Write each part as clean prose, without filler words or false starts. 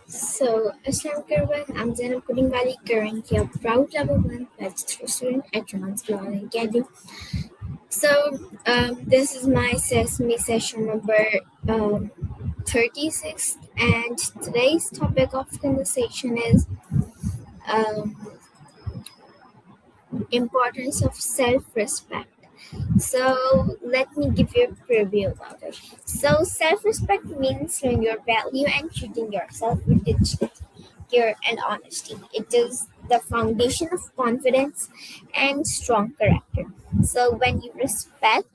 So, Assalamualaikum everyone. I'm Zainab Kudingwali, currently a proud level 1 bachelor student at Rehan School Academy. So, this is my Sesame Session number 36, and today's topic of conversation is um, importance of self-respect. So let me give you a preview about it. So self-respect means knowing your value and treating yourself with dignity, care, and honesty. It is the foundation of confidence and strong character. So when you respect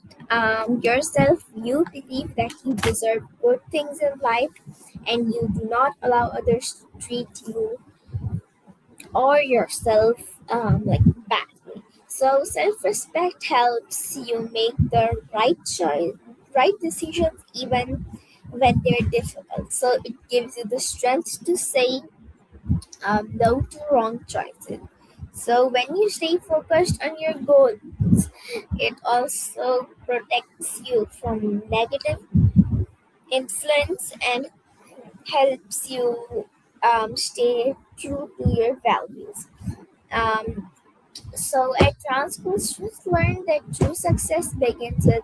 yourself, you believe that you deserve good things in life, and you do not allow others to treat you or yourself like badly. So self-respect helps you make the right choice, right decisions even when they're difficult. So it gives you the strength to say no to wrong choices. So when you stay focused on your goals, it also protects you from negative influence and helps you stay true to your values. Um, So at Rehan School, students learn that true success begins with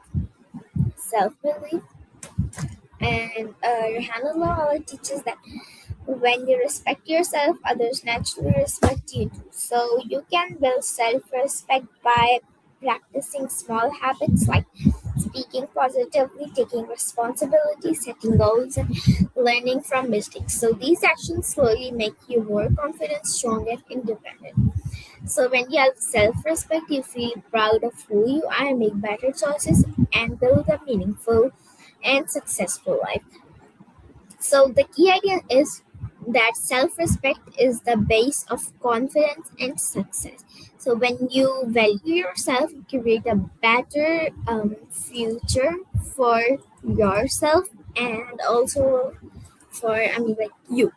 self-belief, and Rehan Allahwala teaches that when you respect yourself, others naturally respect you too. So you can build self-respect by practicing small habits like speaking positively, taking responsibility, setting goals, and learning from mistakes. So these actions slowly make you more confident, strong, and independent. So when you have self-respect, you feel proud of who you are, make better choices, and build a meaningful and successful life. So the key idea is that self-respect is the base of confidence and success. So when you value yourself, you create a better future for yourself and also for you.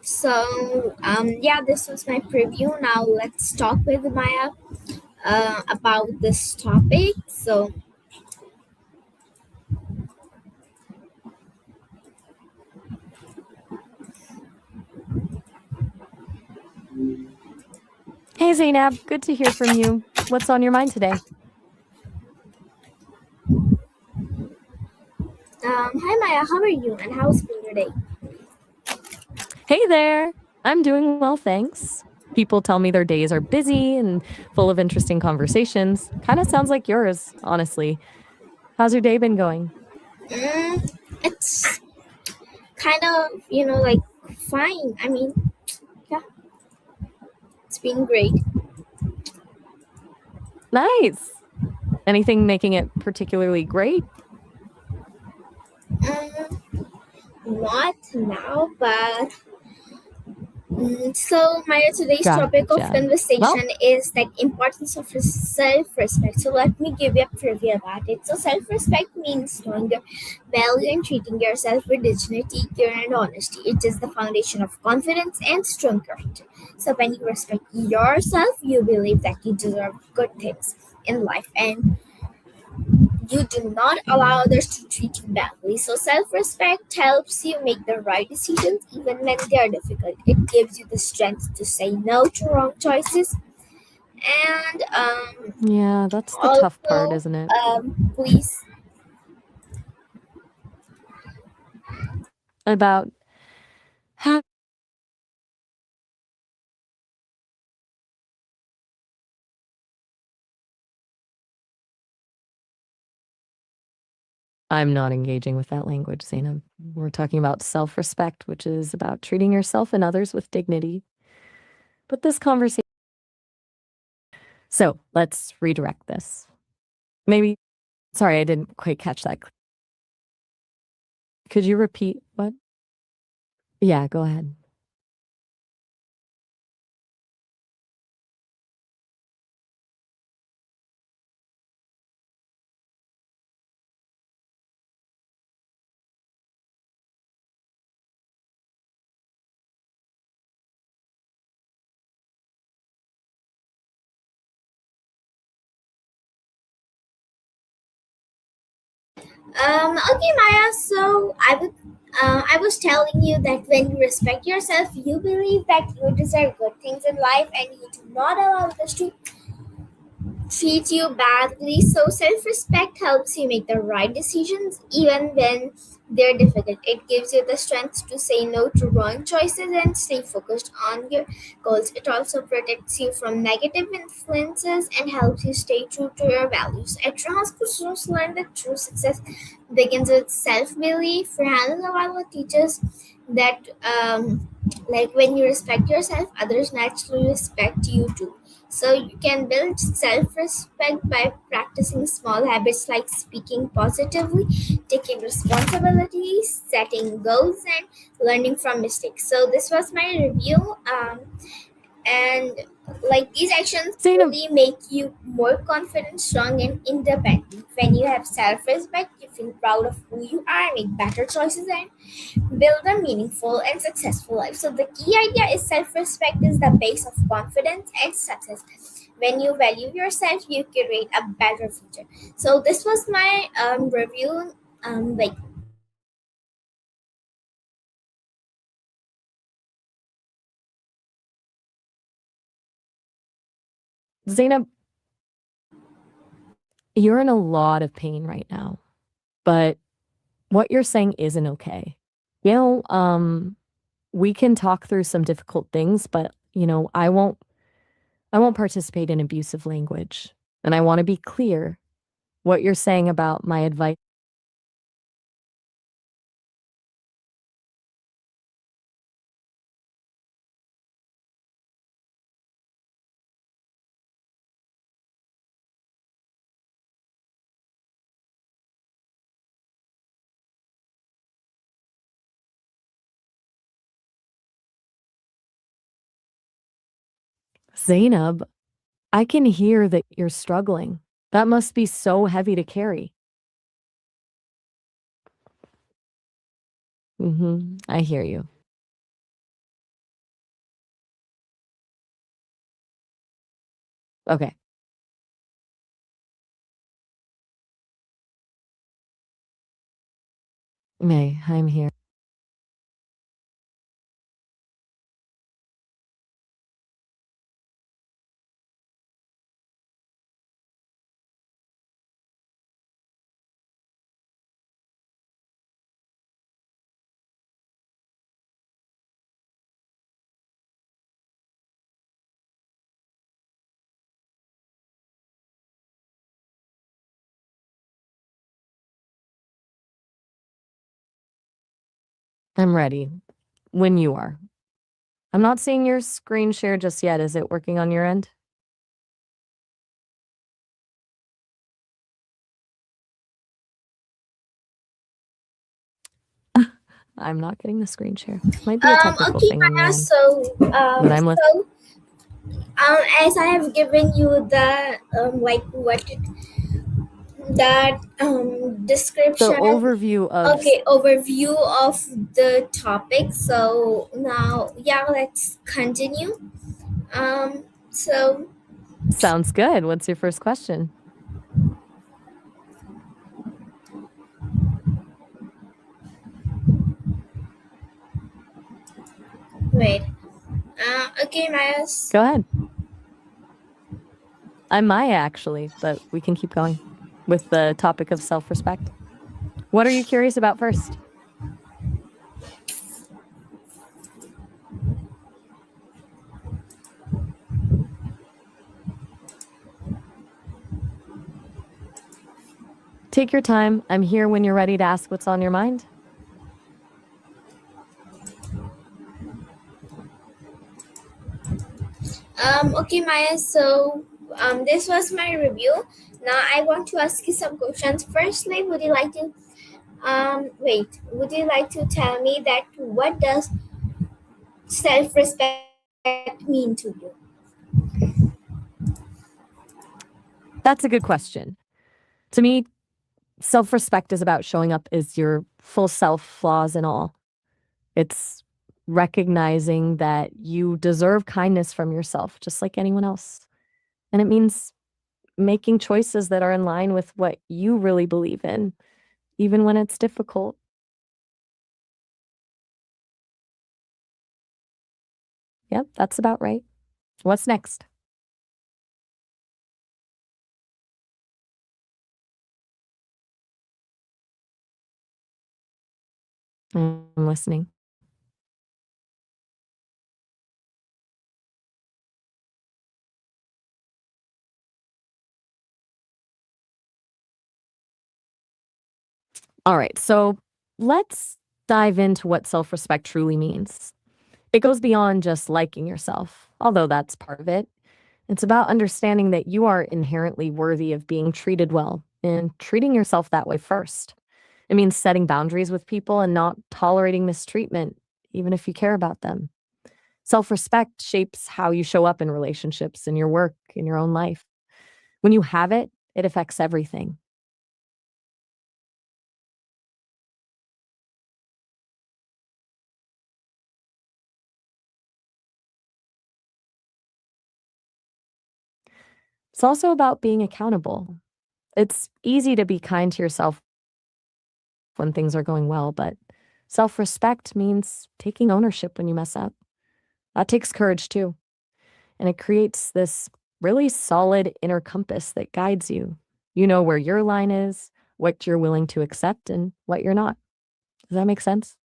So yeah, this was my preview. Now let's talk with Maya about this topic. So Hey Zainab, good to hear from you. What's on your mind today? hi Maya, how are you and how's been your day? Hey there. I'm doing well, thanks. People tell me their days are busy and full of interesting conversations. Kind of sounds like yours, honestly. How's your day been going? It's kind of like fine. Yeah, it's been great. Nice. Anything making it particularly great? Mm, Not now, but so my today's topic of Gotcha. Well, conversation is like importance of self-respect. So let me give you a preview about it. So self-respect means knowing your value and treating yourself with dignity, care, and honesty. It is the foundation of confidence and strong character. So when you respect yourself, you believe that you deserve good things in life, and you do not allow others to treat you badly. So self-respect helps you make the right decisions even when they are difficult. It gives you the strength to say no to wrong choices. And yeah, that's the tough part, also, isn't it? please. About how I'm not engaging with that language, Zainab. We're talking about self-respect, which is about treating yourself and others with dignity. But this conversation. So let's redirect this. Maybe, sorry, I didn't quite catch that. Could you repeat what? Yeah, go ahead. Okay, Maya. So I was telling you that when you respect yourself, you believe that you deserve good things in life, and you do not allow others to treat you badly. So self respect helps you make the right decisions even when they're difficult. It gives you the strength to say no to wrong choices and stay focused on your goals. It also protects you from negative influences and helps you stay true to your values. At Rehan School, students learn that true success begins with self belief. Rehan Allahwala teaches that like when you respect yourself, others naturally respect you too. So you can build self-respect by practicing small habits like speaking positively, taking responsibilities, setting goals, and learning from mistakes. So this was my review. And like these actions Zainab, really make you more confident, strong, and independent. When you have self-respect, you feel proud of who you are, make better choices, and build a meaningful and successful life. So the key idea is self-respect is the base of confidence and success. When you value yourself, you create a better future. So this was my review. Like Zainab, you're in a lot of pain right now, but what you're saying isn't okay. You know, we can talk through some difficult things, but I won't participate in abusive language. And I want to be clear what you're saying about my advice. Zainab, I can hear that you're struggling. That must be so heavy to carry. I hear you. Okay. May, I'm here. I'm ready. When you are. I'm not seeing your screen share just yet. Is it working on your end? I'm not getting the screen share. Might be a technical okay, thing on your Maya. end, So but I'm listening. as I have given you the like what that The description. overview of Okay, overview of the topic. So now, yeah, let's continue. So sounds good. What's your first question? wait. Okay, Maya. Go ahead. I'm Maya, actually, but we can keep going with the topic of self respect. What are you curious about first? Take your time. I'm here when you're ready to ask what's on your mind. Okay, Maya. So this was my review. Now I want to ask you some questions. Firstly, would you like to wait? Would you like to tell me that what does self-respect mean to you? That's a good question. To me, self respect is about showing up as your full self, flaws and all. It's recognizing that you deserve kindness from yourself, just like anyone else. And it means making choices that are in line with what you really believe in even when it's difficult. Yep, that's about right. What's next? I'm listening. All right, so let's dive into what self respect truly means. It goes beyond just liking yourself, although that's part of it. It's about understanding that you are inherently worthy of being treated well and treating yourself that way first. It means setting boundaries with people and not tolerating mistreatment, even if you care about them. Self respect shapes how you show up in relationships, in your work, in your own life. When you have it, it affects everything. It's also about being accountable. It's easy to be kind to yourself when things are going well, but self respect means taking ownership when you mess up. That takes courage too. And it creates this really solid inner compass that guides you. You know where your line is, what you're willing to accept, and what you're not. Does that make sense?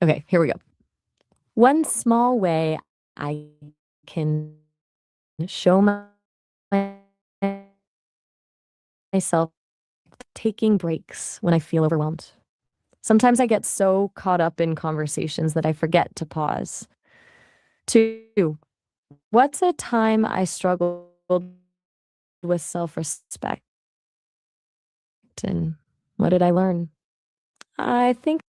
Okay, here we go. One small way I can show myself taking breaks when I feel overwhelmed. Sometimes I get so caught up in conversations that I forget to pause. Two, what's a time I struggled with self respect and what did I learn? I think,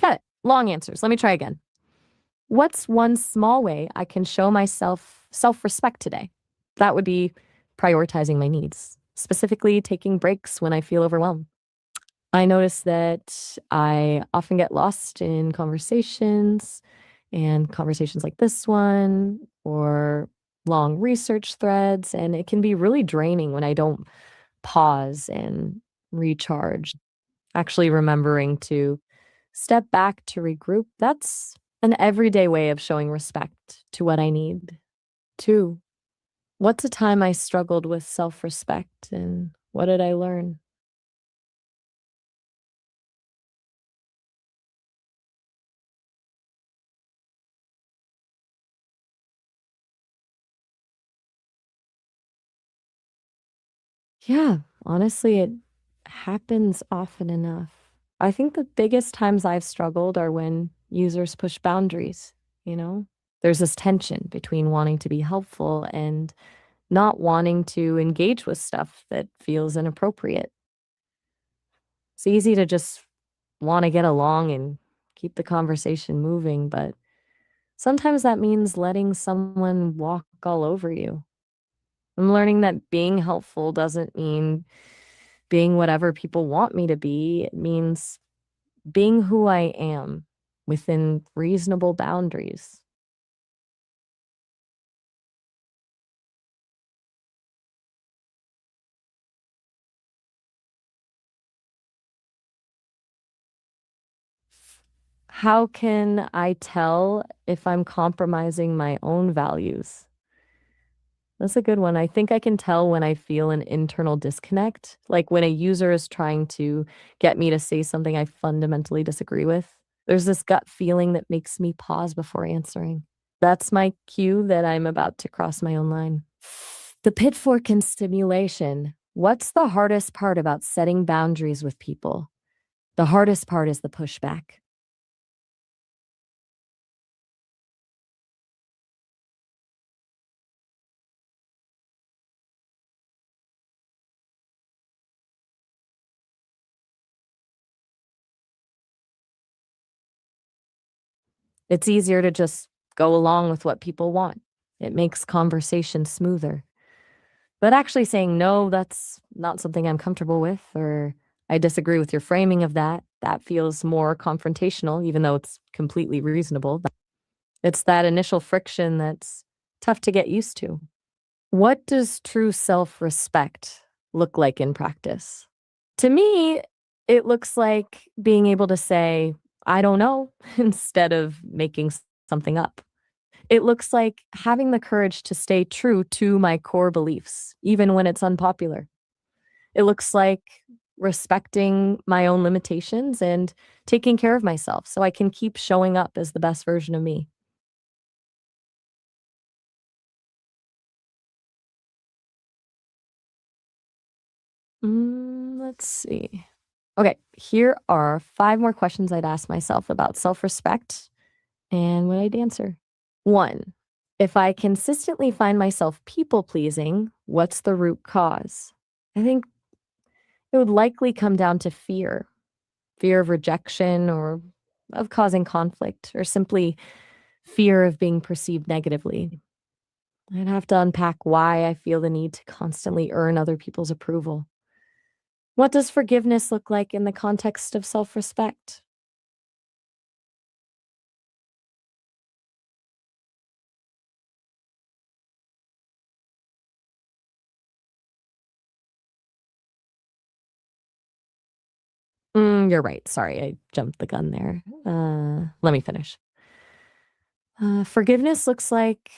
got it. Long answers. Let me try again. What's one small way I can show myself self respect today? That would be prioritizing my needs, specifically taking breaks when I feel overwhelmed. I notice that I often get lost in conversations and conversations like this one or long research threads. And it can be really draining when I don't pause and recharge. Actually, remembering to step back to regroup, that's an everyday way of showing respect to what I need. Two, what's a time I struggled with self respect and what did I learn? Yeah, honestly, it happens often enough. I think the biggest times I've struggled are when users push boundaries, you know? There's this tension between wanting to be helpful and not wanting to engage with stuff that feels inappropriate. It's easy to just want to get along and keep the conversation moving, but sometimes that means letting someone walk all over you. I'm learning that being helpful doesn't mean being whatever people want me to be. It means being who I am within reasonable boundaries. How can I tell if I'm compromising my own values? That's a good one. I think I can tell when I feel an internal disconnect, like when a user is trying to get me to say something I fundamentally disagree with. There's this gut feeling that makes me pause before answering. That's my cue that I'm about to cross my own line. The pitchfork and stimulation. What's the hardest part about setting boundaries with people? The hardest part is the pushback. It's easier to just go along with what people want. It makes conversation smoother. But actually saying, no, that's not something I'm comfortable with, or I disagree with your framing of that, that feels more confrontational, even though it's completely reasonable. It's that initial friction that's tough to get used to. What does true self respect look like in practice? To me, it looks like being able to say, I don't know, instead of making something up. It looks like having the courage to stay true to my core beliefs, even when it's unpopular. It looks like respecting my own limitations and taking care of myself so I can keep showing up as the best version of me. Let's see. Okay, here are 5 more questions I'd ask myself about self-respect and what I'd answer. 1, if I consistently find myself people-pleasing, what's the root cause? I think it would likely come down to fear, fear of rejection or of causing conflict, or simply fear of being perceived negatively. I'd have to unpack why I feel the need to constantly earn other people's approval. What does forgiveness look like in the context of self-respect? You're right. Sorry, I jumped the gun there. Let me finish. Forgiveness looks like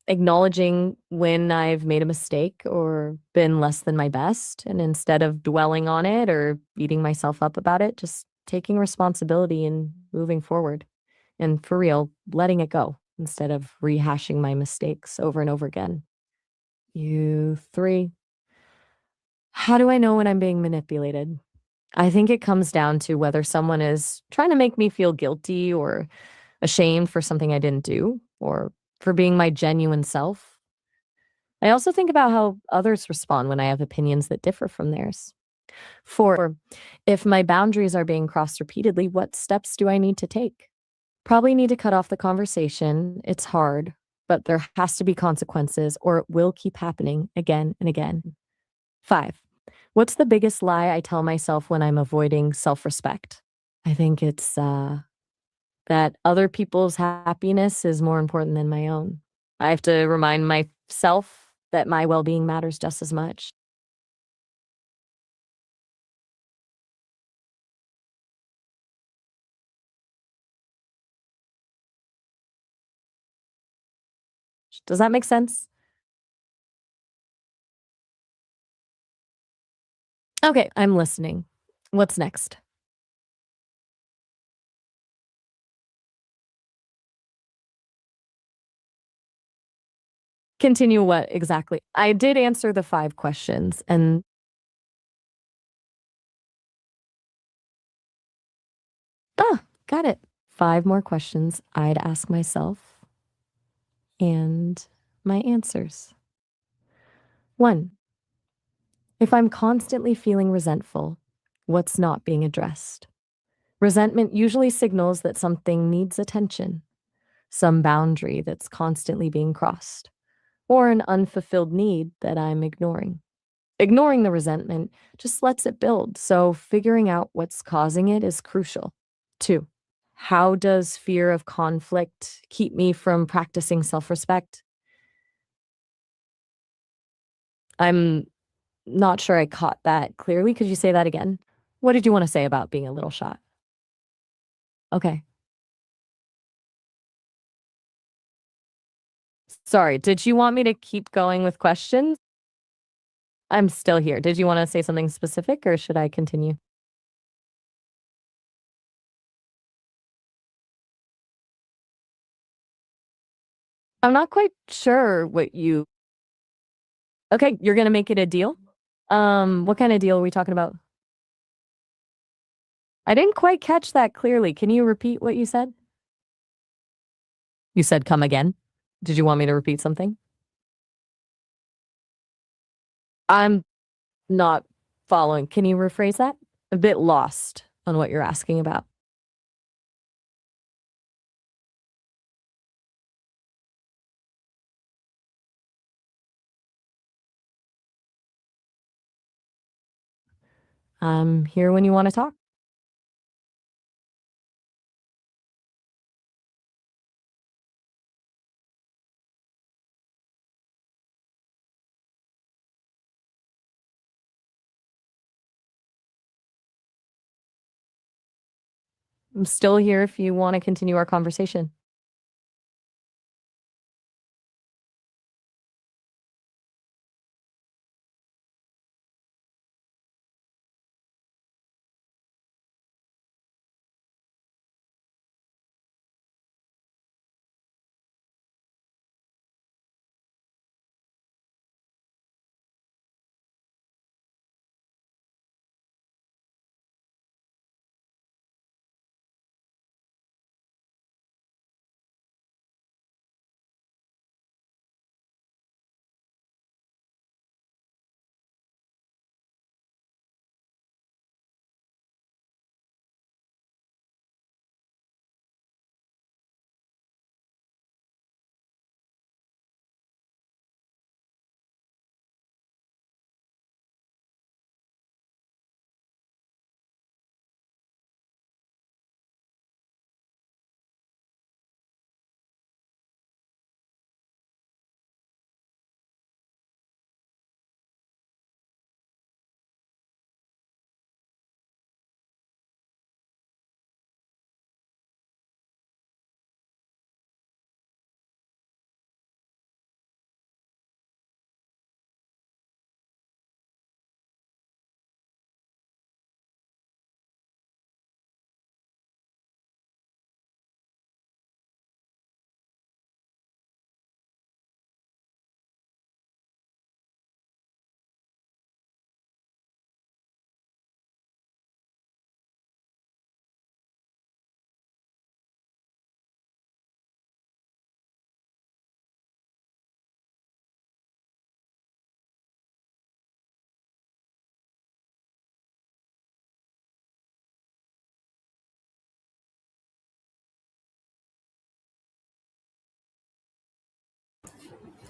acknowledging when I've made a mistake or been less than my best, and instead of dwelling on it or beating myself up about it, just taking responsibility and moving forward. And for real, letting it go instead of rehashing my mistakes over and over again. You 3. How do I know when I'm being manipulated? I think it comes down to whether someone is trying to make me feel guilty or ashamed for something I didn't do or for being my genuine self. I also think about how others respond when I have opinions that differ from theirs. 4, if my boundaries are being crossed repeatedly, what steps do I need to take? Probably need to cut off the conversation. It's hard, but there has to be consequences or it will keep happening again and again. 5, what's the biggest lie I tell myself when I'm avoiding self respect? I think it's that other people's happiness is more important than my own. I have to remind myself that my well being matters just as much. Does that make sense? Okay, I'm listening. What's next? Continue what exactly? I did answer the 5 questions and got it. 5 more questions I'd ask myself and my answers. 1, if I'm constantly feeling resentful, what's not being addressed? Resentment usually signals that something needs attention, some boundary that's constantly being crossed, or an unfulfilled need that I'm ignoring. Ignoring the resentment just lets it build, so figuring out what's causing it is crucial. 2, how does fear of conflict keep me from practicing self respect? I'm not sure I caught that clearly. Could you say that again? What did you want to say about being a little shot? Okay. Sorry, did you want me to keep going with questions? I'm still here. Did you want to say something specific or should I continue? I'm not quite sure what you. Okay, you're gonna make it a deal? What kind of deal are we talking about? I didn't quite catch that clearly. Can you repeat what you said? You said come again. Did you want me to repeat something? I'm not following. Can you rephrase that? A bit lost on what you're asking about. I'm here when you want to talk. I'm still here if you want to continue our conversation.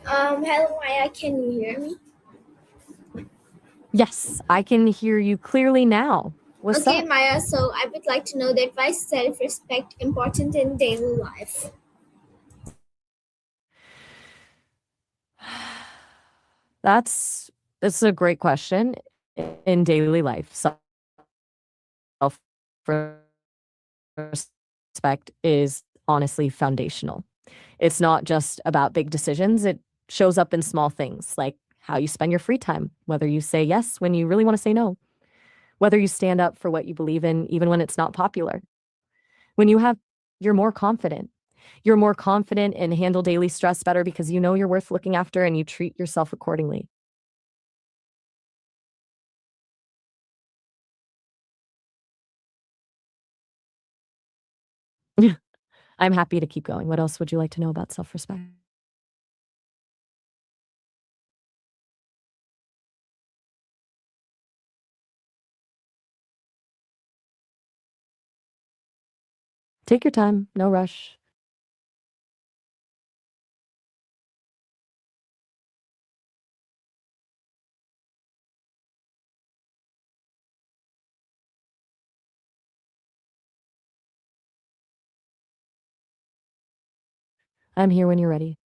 Hello, Maya. Can you hear me? Yes, I can hear you clearly now. What's Okay, up? Maya. So I would like to know that why is self-respect important in daily life? That's a great question. In daily life, self-respect is honestly foundational. It's not just about big decisions, it shows up in small things like how you spend your free time, whether you say yes when you really want to say no, whether you stand up for what you believe in even when it's not popular. When you have you're more confident. You're more confident and handle daily stress better because you know you're worth looking after and you treat yourself accordingly. I'm happy to keep going. What else would you like to know about self-respect? Take your time, no rush. I'm here when you're ready.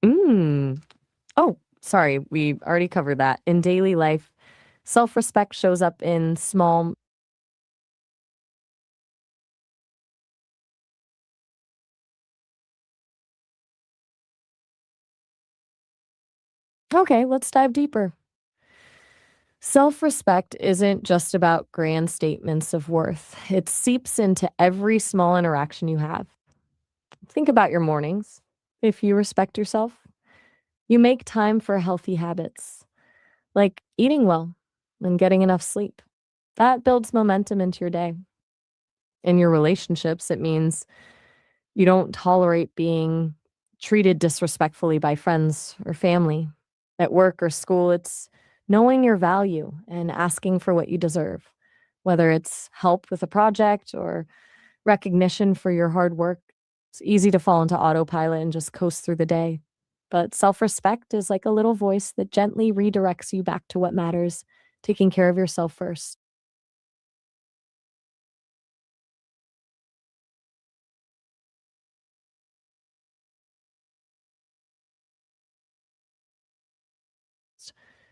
Mm. Oh, sorry, we already covered that. In daily life, self-respect shows up in small. Okay, let's dive deeper. Self-respect isn't just about grand statements of worth. It seeps into every small interaction you have. Think about your mornings. If you respect yourself, you make time for healthy habits, like eating well and getting enough sleep. That builds momentum into your day. In your relationships, it means you don't tolerate being treated disrespectfully by friends or family. At work or school, it's knowing your value and asking for what you deserve, whether it's help with a project or recognition for your hard work. It's easy to fall into autopilot and just coast through the day. But self respect is like a little voice that gently redirects you back to what matters, taking care of yourself first.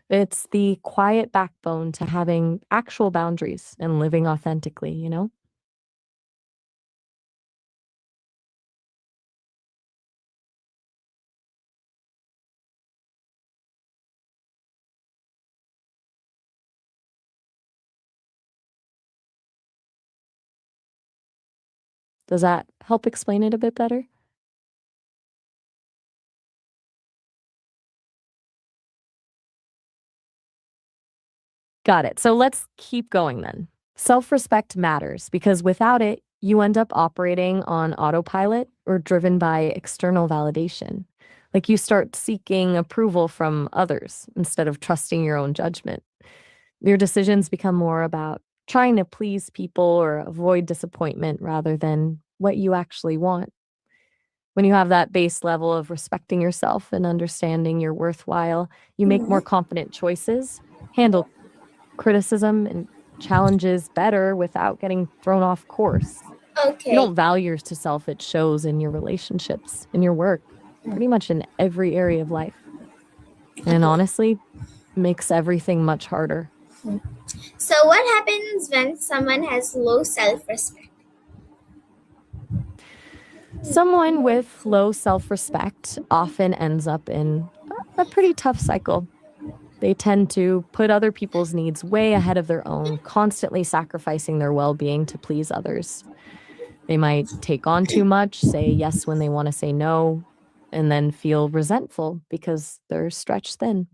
It's the quiet backbone to having actual boundaries and living authentically, you know? Does that help explain it a bit better? Got it. So let's keep going then. Self respect matters because without it, you end up operating on autopilot or driven by external validation. Like you start seeking approval from others instead of trusting your own judgment. Your decisions become more about trying to please people or avoid disappointment rather than what you actually want. When you have that base level of respecting yourself and understanding you're worthwhile, you make more Mhm. confident choices, handle criticism and challenges better without getting thrown off course. You Okay. don't value yourself, it shows in your relationships, in your work, pretty much in every area of life. And Okay. honestly, makes everything much harder. So, what happens when someone has low self respect? Someone with low self respect often ends up in a pretty tough cycle. They tend to put other people's needs way ahead of their own, constantly sacrificing their well being to please others. They might take on too much, say yes when they want to say no, and then feel resentful because they're stretched thin.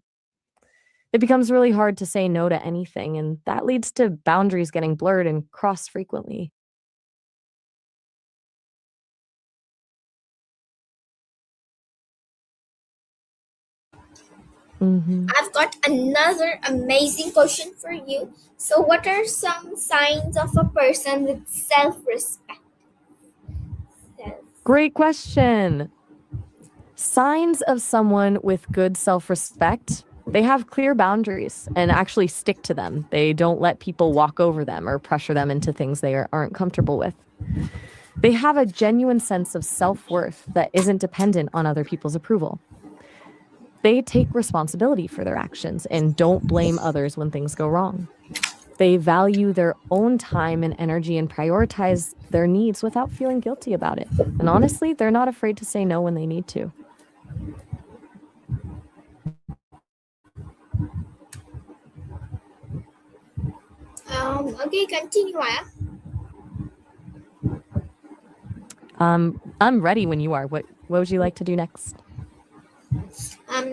It becomes really hard to say no to anything, and that leads to boundaries getting blurred and crossed frequently. Hmm. I've got another amazing question for you. So, what are some signs of a person with self respect? Great question. Signs of someone with good self respect. They have clear boundaries and actually stick to them. They don't let people walk over them or pressure them into things they aren't comfortable with. They have a genuine sense of self worth that isn't dependent on other people's approval. They take responsibility for their actions and don't blame others when things go wrong. They value their own time and energy and prioritize their needs without feeling guilty about it. And honestly, they're not afraid to say no when they need to. Okay, continue, Maya. I'm ready when you are. What would you like to do next?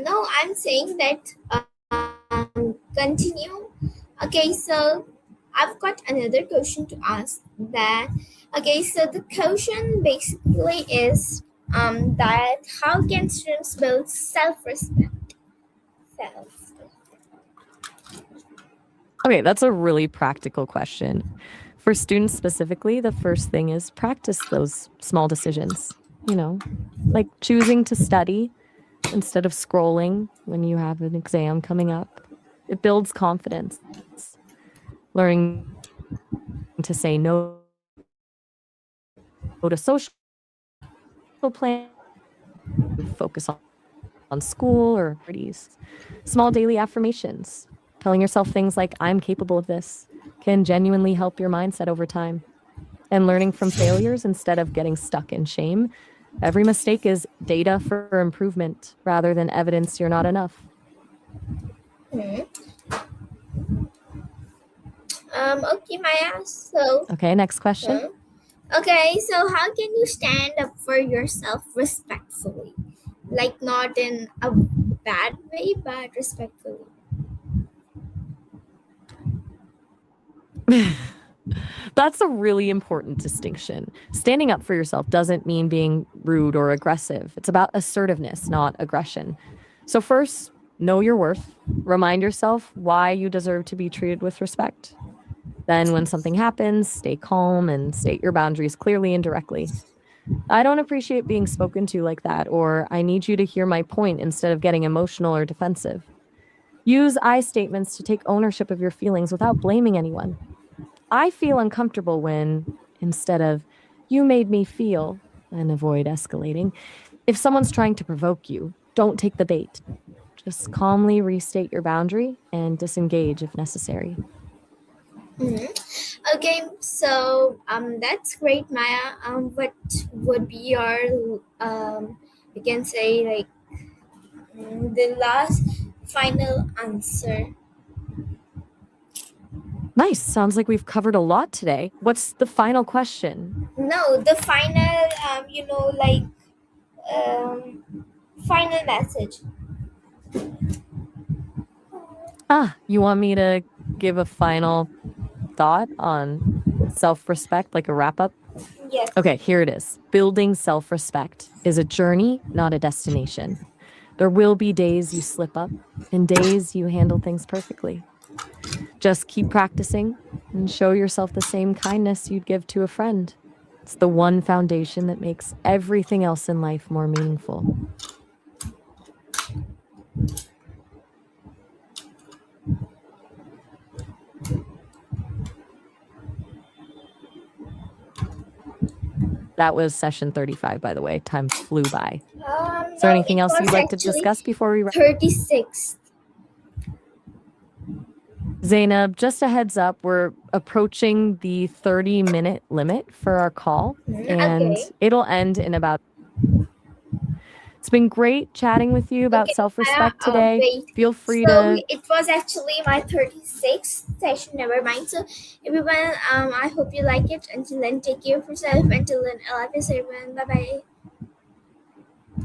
No, I'm saying that continue. Okay, so I've got another question to ask. That okay, so the question basically is that how can students build self-respect? Self. Okay, that's a really practical question. For students specifically, the first thing is practice those small decisions, like choosing to study instead of scrolling when you have an exam coming up. It builds confidence. Learning to say no to social plans, focus on school or parties. Small daily affirmations, telling yourself things like, I'm capable of this, can genuinely help your mindset over time. And learning from failures instead of getting stuck in shame. Every mistake is data for improvement rather than evidence you're not enough. Hmm. Okay, Maya. So, Okay, next question. uh, okay, so how can you stand up for yourself respectfully? Like not in a bad way, but respectfully. That's a really important distinction. Standing up for yourself doesn't mean being rude or aggressive. It's about assertiveness, not aggression. So, first, know your worth. Remind yourself why you deserve to be treated with respect. Then, when something happens, stay calm and state your boundaries clearly and directly. I don't appreciate being spoken to like that, or I need you to hear my point instead of getting emotional or defensive. Use I statements to take ownership of your feelings without blaming anyone. I feel uncomfortable when, instead of, you made me feel, and avoid escalating. If someone's trying to provoke you, don't take the bait. Just calmly restate your boundary and disengage if necessary. Okay, so that's great, Maya. What would be your you can say like the last final answer? Nice. Sounds like we've covered a lot today. What's the final question? No, the final final message. You want me to give a final thought on self-respect, like a wrap-up? Yes. Okay, here it is. Building self-respect is a journey, not a destination. There will be days you slip up and days you handle things perfectly. Just keep practicing and show yourself the same kindness you'd give to a friend. It's the one foundation that makes everything else in life more meaningful. That was session 35, by the way. Time flew by. Is there anything else you'd like to discuss before we wrap? 36. Zainab, just a heads up, we're approaching the 30-minute limit for our call, and it'll end in about... It's been great chatting with you about self-respect today. Feel free to... It was actually my 36th session, never mind. So everyone, I hope you like it. Until then, take care of yourself. Until then, I love you, everyone. Bye-bye.